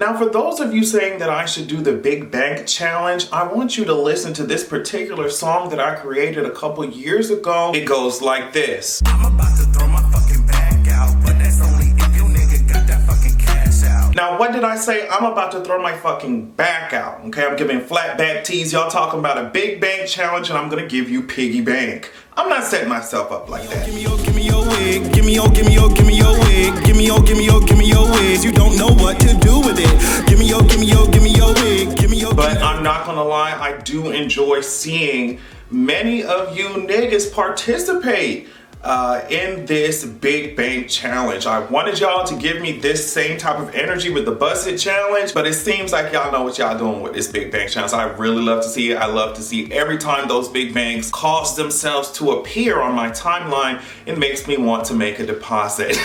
Now, for those of you saying that I should do the Big Bank Challenge, I want you to listen to this particular song that I created a couple years ago. It goes like this. I'm about to throw my fucking bag out, but that's only if your nigga got that fucking cash out. Now, what did I say? I'm about to throw my fucking back out, okay? I'm giving flat back tees. Y'all talking about a Big Bank Challenge, and I'm gonna give you piggy bank. I'm not setting myself up like that. Give me your wig. Give me your wig. Give me your wigs. You don't know what to do with it. Give me your wig. Give me your. But I'm not gonna lie, I do enjoy seeing many of you niggas participate in this Big Bank Challenge. I wanted y'all to give me this same type of energy with the Busted Challenge, but it seems like y'all know what y'all doing with this Big Bank Challenge. I really love to see it. I love to see every time those big banks cause themselves to appear on my timeline. It makes me want to make a deposit.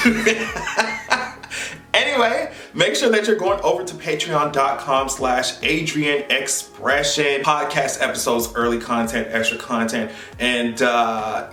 Anyway, make sure that you're going over to patreon.com/AdrianExpression. Podcast episodes, early content, extra content, and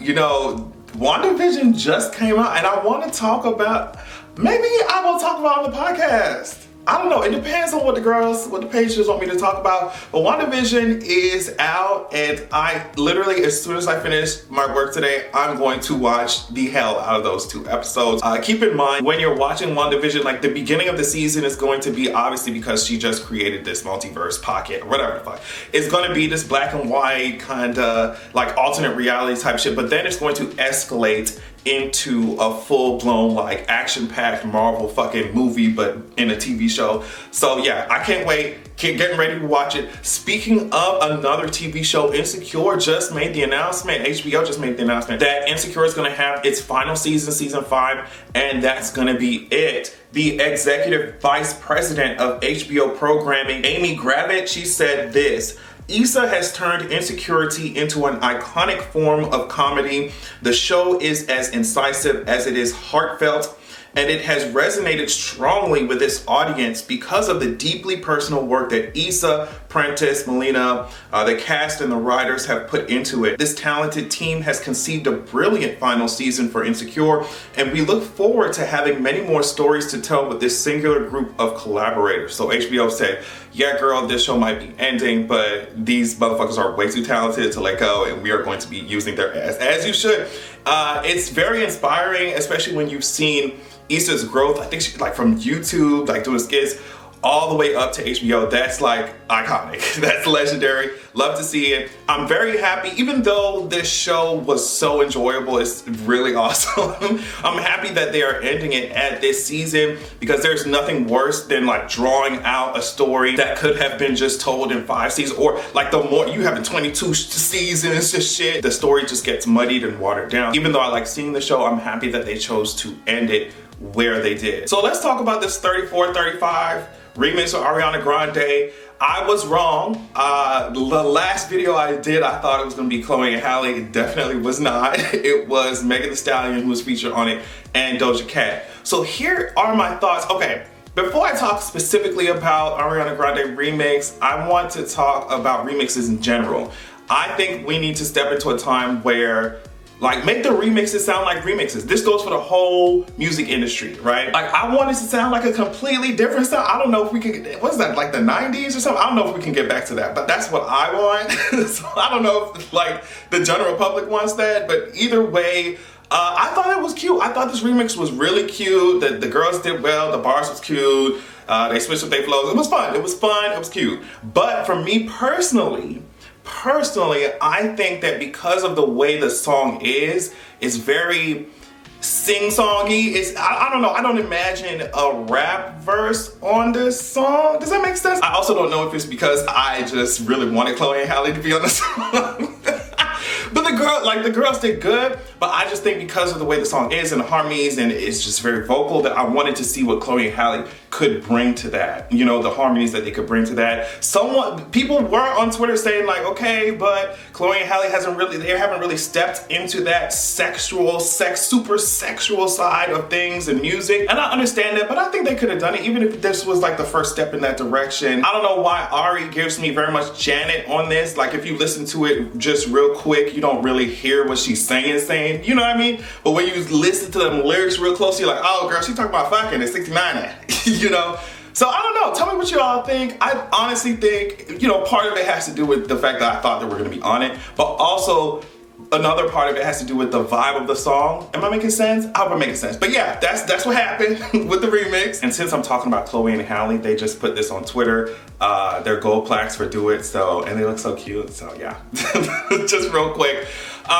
you know, WandaVision just came out, and I want to talk about, maybe I will talk about on the podcast. I don't know, it depends on what the pages want me to talk about. But WandaVision is out, and I literally, as soon as I finish my work today, I'm going to watch the hell out of those 2 episodes. Keep in mind, when you're watching WandaVision, like the beginning of the season is going to be, obviously because she just created this multiverse pocket, or whatever the fuck. It's going to be this black and white kind of like alternate reality type shit, but then it's going to escalate into a full-blown like action-packed Marvel fucking movie, but in a TV show. So yeah, I can't wait. Getting ready to watch it. Speaking of another TV show, Insecure just made the announcement, HBO just made the announcement that Insecure is gonna have its final season, season 5, and that's gonna be it. The executive vice president of HBO programming, Amy Gravitt, she said this: Issa has turned insecurity into an iconic form of comedy. The show is as incisive as it is heartfelt, and it has resonated strongly with its audience because of the deeply personal work that Issa, Prentice, Melina, the cast and the writers have put into it. This talented team has conceived a brilliant final season for Insecure, and we look forward to having many more stories to tell with this singular group of collaborators. So HBO said, yeah girl, this show might be ending, but these motherfuckers are way too talented to let go, and we are going to be using their ass, as you should. It's very inspiring, especially when you've seen Issa's growth. I think she, like, from YouTube, like doing skits, all the way up to HBO. That's like iconic. That's legendary. Love to see it. I'm very happy, even though this show was so enjoyable, it's really awesome. I'm happy that they are ending it at this season, because there's nothing worse than like drawing out a story that could have been just told in 5 seasons, or like the more you have in 22 seasons, just shit. The story just gets muddied and watered down. Even though I like seeing the show, I'm happy that they chose to end it where they did. So let's talk about this 34-35 remix of Ariana Grande. I was wrong. The last video I did, I thought it was gonna be Chloe and Halle. It definitely was not. It was Megan Thee Stallion who was featured on it, and Doja Cat. So here are my thoughts. Okay, before I talk specifically about Ariana Grande remix, I want to talk about remixes in general. I think we need to step into a time where, like, make the remixes sound like remixes. This goes for the whole music industry, right? Like, I want it to sound like a completely different sound. I don't know if we can, what's that, like the 90s or something? I don't know if we can get back to that, but that's what I want. So I don't know if, like, the general public wants that, but either way, I thought it was cute. I thought this remix was really cute. The girls did well, the bars was cute. They switched up their flows. It was fun, it was fun, it was cute. But for me personally, I think that because of the way the song is, it's very sing-songy. I don't know, I don't imagine a rap verse on this song. Does that make sense? I also don't know if it's because I just really wanted Chloe and Halle to be on the song. But the girls did good, but I just think because of the way the song is and the harmonies, and it's just very vocal, that I wanted to see what Chloe and Halle could bring to that. You know, the harmonies that they could bring to that. People were on Twitter saying like, okay, but Chloe and Halle haven't really stepped into that super sexual side of things and music. And I understand that, but I think they could have done it even if this was like the first step in that direction. I don't know why Ari gives me very much Janet on this. Like, if you listen to it just real quick, you don't really hear what she's saying, you know what I mean? But when you listen to them lyrics real closely, you're like, oh girl, she talking about fucking at 69, you know? So I don't know, tell me what you all think. I honestly think, you know, part of it has to do with the fact that I thought that we're gonna be on it, but also another part of it has to do with the vibe of the song. Am I making sense? I hope I'm making sense. But yeah, that's what happened with the remix. And since I'm talking about Chloe and Halle, they just put this on Twitter. Their gold plaques for Do It, so, and they look so cute, so yeah. Just real quick.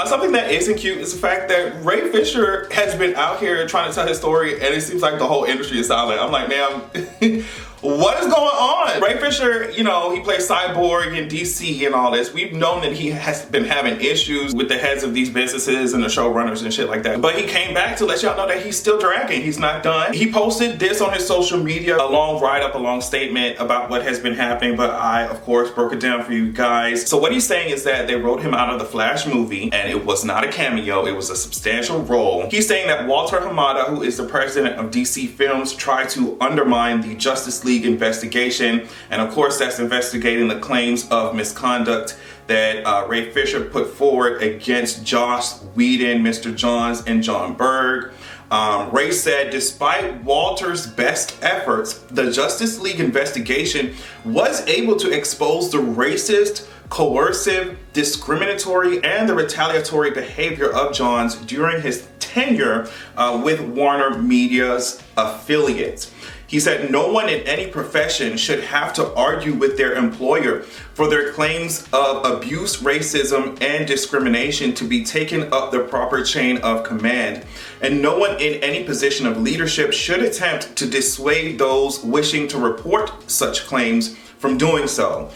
Something that isn't cute is the fact that Ray Fisher has been out here trying to tell his story, and it seems like the whole industry is silent. I'm like, man, what is going on? Ray Fisher, you know, he plays Cyborg in DC and all this. We've known that he has been having issues with the heads of these businesses and the showrunners and shit like that. But he came back to let y'all know that he's still dragging. He's not done. He posted this on his social media, a long write-up, a long statement about what has been happening, but I, of course, broke it down for you guys. So what he's saying is that they wrote him out of the Flash movie, and it was not a cameo, it was a substantial role. He's saying that Walter Hamada, who is the president of DC Films, tried to undermine the Justice League investigation, and of course that's investigating the claims of misconduct that Ray Fisher put forward against Joss Whedon, Mr. Johns, and John Berg. Ray said, despite Walter's best efforts, the Justice League investigation was able to expose the racist, coercive, discriminatory, and the retaliatory behavior of Johns during his tenure with Warner Media's affiliates. He said no one in any profession should have to argue with their employer for their claims of abuse, racism, and discrimination to be taken up the proper chain of command. And no one in any position of leadership should attempt to dissuade those wishing to report such claims from doing so.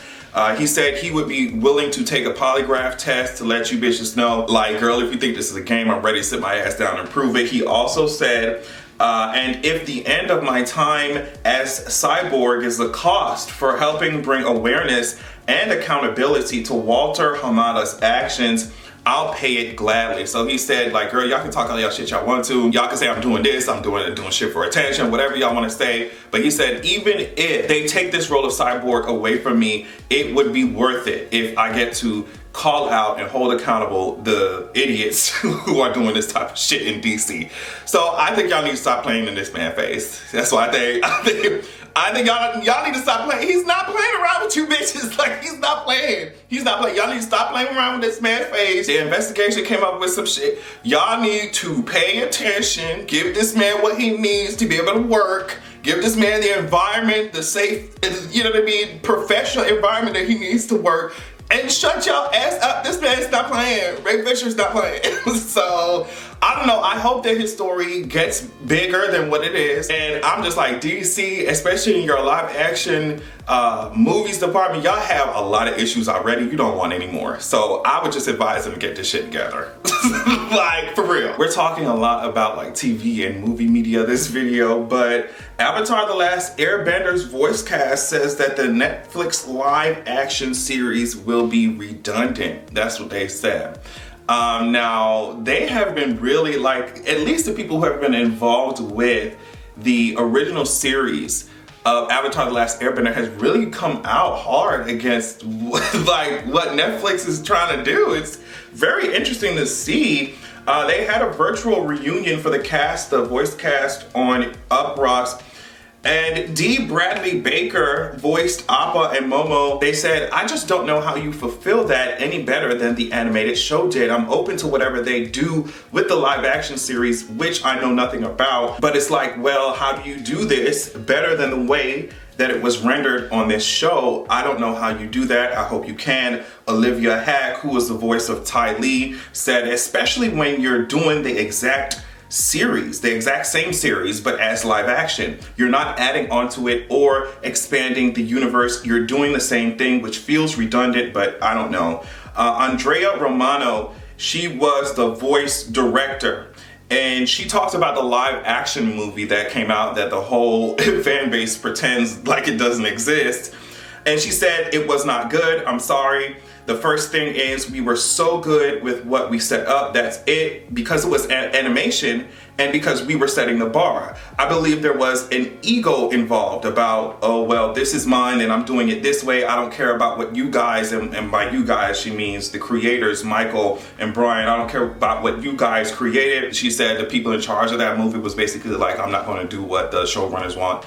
He said he would be willing to take a polygraph test to let you bitches know, like, girl, if you think this is a game, I'm ready to sit my ass down and prove it. He also said, and if the end of my time as Cyborg is the cost for helping bring awareness and accountability to Walter Hamada's actions, I'll pay it gladly. So he said, like, girl, y'all can talk all y'all shit y'all want to. Y'all can say I'm doing this, I'm doing shit for attention, whatever y'all want to say. But he said, even if they take this role of Cyborg away from me, it would be worth it if I get to call out and hold accountable the idiots who are doing this type of shit in DC. So I think y'all need to stop playing in this man's face. That's what I think y'all need to stop playing. He's not playing around with you bitches. Like, he's not playing. He's not playing. Y'all need to stop playing around with this man's face. The investigation came up with some shit. Y'all need to pay attention. Give this man what he needs to be able to work. Give this man the environment, the safe, you know what I mean, professional environment that he needs to work. And shut y'all ass up. This man's not playing. Ray Fisher's not playing. So, I don't know. I hope that his story gets bigger than what it is. And I'm just like, DC, especially in your live action movies department, y'all have a lot of issues already. You don't want any more. So I would just advise them to get this shit together. Like, for real. We're talking a lot about like TV and movie media this video, but Avatar: The Last Airbender's voice cast says that the Netflix live action series will be redundant. That's what they said. Now, they have been really, like, at least the people who have been involved with the original series of Avatar: The Last Airbender has really come out hard against like what Netflix is trying to do. It's very interesting to see. They had a virtual reunion for the cast, the voice cast on Uproxx. And D. Bradley Baker voiced Appa and Momo. They said, I just don't know how you fulfill that any better than the animated show did. I'm open to whatever they do with the live action series, which I know nothing about. But it's like, well, how do you do this better than the way that it was rendered on this show? I don't know how you do that. I hope you can. Olivia Hack, who was the voice of Ty Lee, said, especially when you're doing the exact series, the exact same series, but as live action. You're not adding onto it or expanding the universe. You're doing the same thing, which feels redundant, but I don't know. Andrea Romano, she was the voice director, and she talks about the live action movie that came out that the whole fan base pretends like it doesn't exist. And she said, it was not good. I'm sorry. The first thing is we were so good with what we set up, that's it, because it was animation and because we were setting the bar. I believe there was an ego involved about, oh, well, this is mine and I'm doing it this way. I don't care about what you guys, and by you guys, she means the creators, Michael and Brian. I don't care about what you guys created. She said the people in charge of that movie was basically like, I'm not going to do what the showrunners want.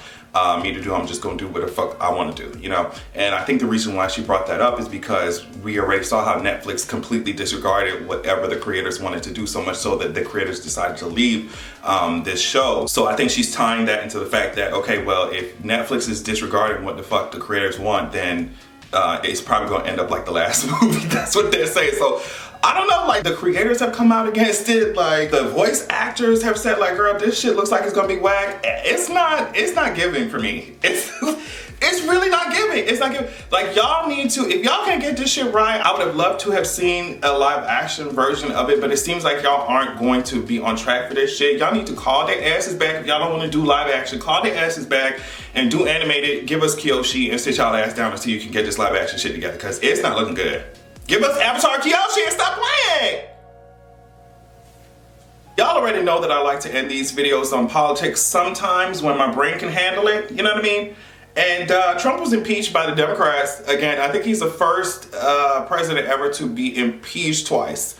me to do. I'm just gonna do what the fuck I want to do, you know? And I think the reason why she brought that up is because we already saw how Netflix completely disregarded whatever the creators wanted to do, so much so that the creators decided to leave this show. So I think she's tying that into the fact that, okay, well, if Netflix is disregarding what the fuck the creators want, then it's probably gonna end up like the last movie. That's what they're saying. So I don't know, like the creators have come out against it, like the voice actors have said like, girl, this shit looks like it's gonna be whack. It's not giving for me. It's really not giving. It's not giving. Like, y'all need to, if y'all can't get this shit right, I would have loved to have seen a live action version of it, but it seems like y'all aren't going to be on track for this shit. Y'all need to call their asses back. If y'all don't want to do live action, call their asses back and do animated. Give us Kyoshi and sit y'all ass down until you can get this live action shit together, because it's not looking good. Give us Avatar Kyoshi and stop playing! Y'all already know that I like to end these videos on politics sometimes when my brain can handle it, you know what I mean? And Trump was impeached by the Democrats. Again, I think he's the first president ever to be impeached twice.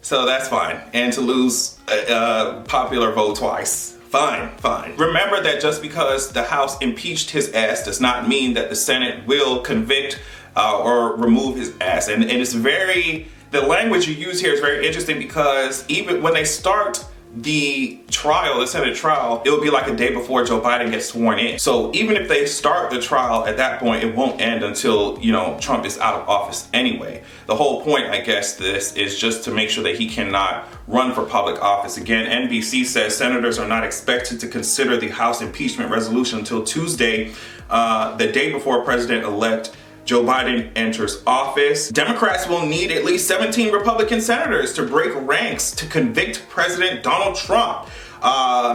So that's fine. And to lose a popular vote twice. Fine. Remember that just because the House impeached his ass does not mean that the Senate will convict or remove his ass. And it's the language you use here is very interesting, because even when they start the trial, the Senate trial, it will be like a day before Joe Biden gets sworn in. So even if they start the trial at that point, it won't end until, you know, Trump is out of office anyway. The whole point, I guess, this is just to make sure that he cannot run for public office again. NBC says senators are not expected to consider the House impeachment resolution until Tuesday, the day before President-elect Joe Biden enters office. Democrats will need at least 17 Republican senators to break ranks to convict President Donald Trump.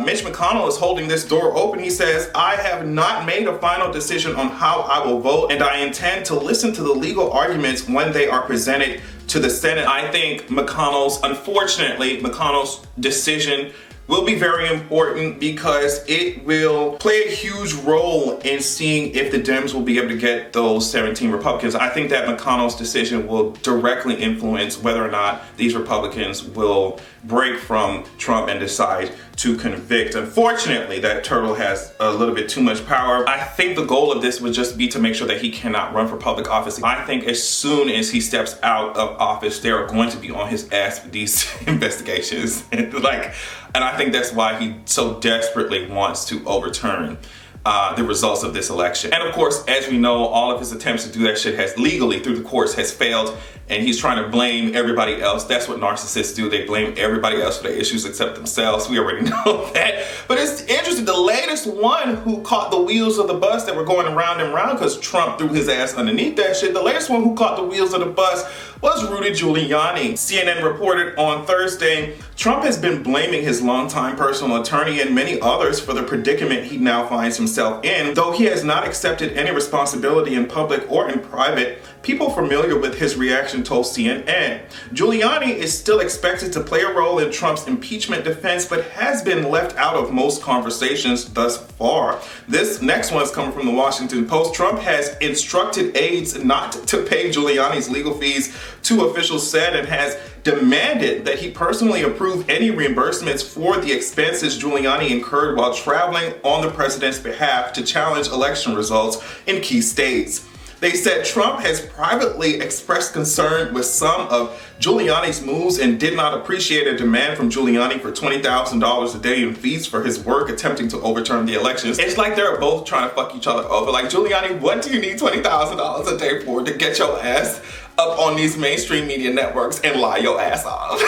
Mitch McConnell is holding this door open. He says, I have not made a final decision on how I will vote, and I intend to listen to the legal arguments when they are presented to the Senate. I think unfortunately, McConnell's decision will be very important, because it will play a huge role in seeing if the Dems will be able to get those 17 Republicans. I think that McConnell's decision will directly influence whether or not these Republicans will break from Trump and decide to convict. Unfortunately, that turtle has a little bit too much power. I think the goal of this would just be to make sure that he cannot run for public office. I think as soon as he steps out of office, they are going to be on his ass with these investigations. And I think that's why he so desperately wants to overturn the results of this election. And of course, as we know, all of his attempts to do that shit has legally through the courts has failed, and he's trying to blame everybody else. That's what narcissists do. They blame everybody else for their issues except themselves. We already know that. But it's interesting, the latest one who caught the wheels of the bus that were going round and round because Trump threw his ass underneath that shit, the latest one who caught the wheels of the bus was Rudy Giuliani. CNN reported on Thursday, Trump has been blaming his longtime personal attorney and many others for the predicament he now finds himself in. Though he has not accepted any responsibility in public or in private, people familiar with his reaction told CNN. Giuliani is still expected to play a role in Trump's impeachment defense, but has been left out of most conversations thus far. This next one is coming from the Washington Post. Trump has instructed aides not to pay Giuliani's legal fees, two officials said, and has demanded that he personally approve any reimbursements for the expenses Giuliani incurred while traveling on the president's behalf to challenge election results in key states. They said Trump has privately expressed concern with some of Giuliani's moves and did not appreciate a demand from Giuliani for $20,000 a day in fees for his work attempting to overturn the elections. It's like they're both trying to fuck each other over. Like, Giuliani, what do you need $20,000 a day for to get your ass up on these mainstream media networks and lie your ass off?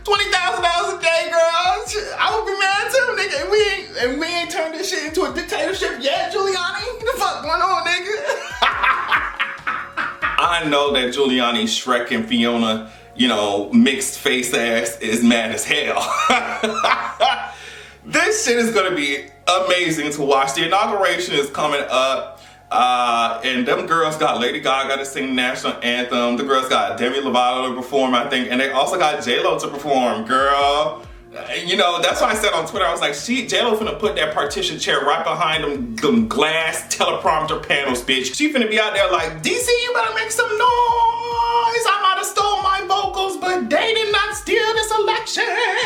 $20,000 a day, girl. I would be mad too, nigga. And we ain't turned this shit into a dictatorship yet, Giuliani. What the fuck going on, nigga? I know that Giuliani's Shrek and Fiona, mixed face ass is mad as hell. This shit is gonna be amazing to watch. The inauguration is coming up. And them girls got Lady Gaga to sing the national anthem. The girls got Demi Lovato to perform, I think. And they also got J-Lo to perform, girl. That's why I said on Twitter, I was like, J-Lo finna put that partition chair right behind them glass teleprompter panels, bitch. She finna be out there like, DC, you better make some noise. I might have stole my vocals, but they did not steal this election.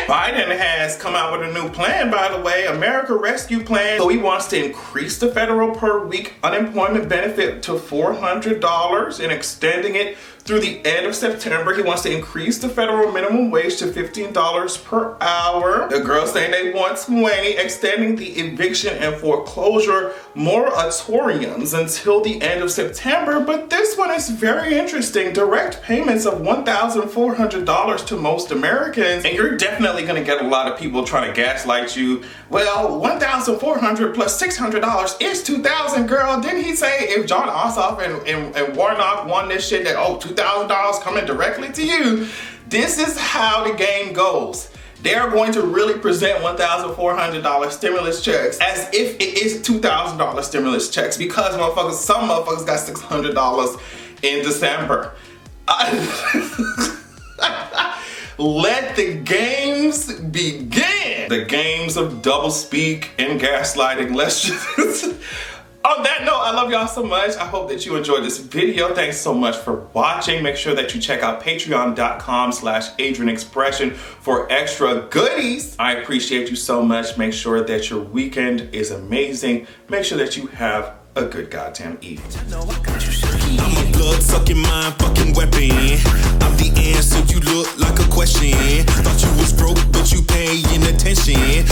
Biden has come out with a new plan, by the way, America Rescue Plan. So he wants to increase the federal per week unemployment benefit to $400 and extending it through the end of September. He wants to increase the federal minimum wage to $15 per hour. The girls saying they want 20, extending the eviction and foreclosure moratoriums until the end of September. But this one is very interesting. Direct payments of $1,400 to most Americans. And you're definitely gonna get a lot of people trying to gaslight you. Well, $1,400 plus $600 is $2,000, girl. Didn't he say if John Ossoff and Warnock won this shit that, oh, $2,000 coming directly to you? This is how the game goes. They're going to really present $1,400 stimulus checks as if it is $2,000 stimulus checks because some motherfuckers got $600 in December. Let the games begin. The games of doublespeak and gaslighting. Let's just... On that note, I love y'all so much. I hope that you enjoyed this video. Thanks so much for watching. Make sure that you check out patreon.com/AdrianExpression for extra goodies. I appreciate you so much. Make sure that your weekend is amazing. Make sure that you have a good goddamn evening. I'm a blood-sucking, mind-fucking weapon. I'm the answer, you look like a question. Thought you was broke, but you paying attention.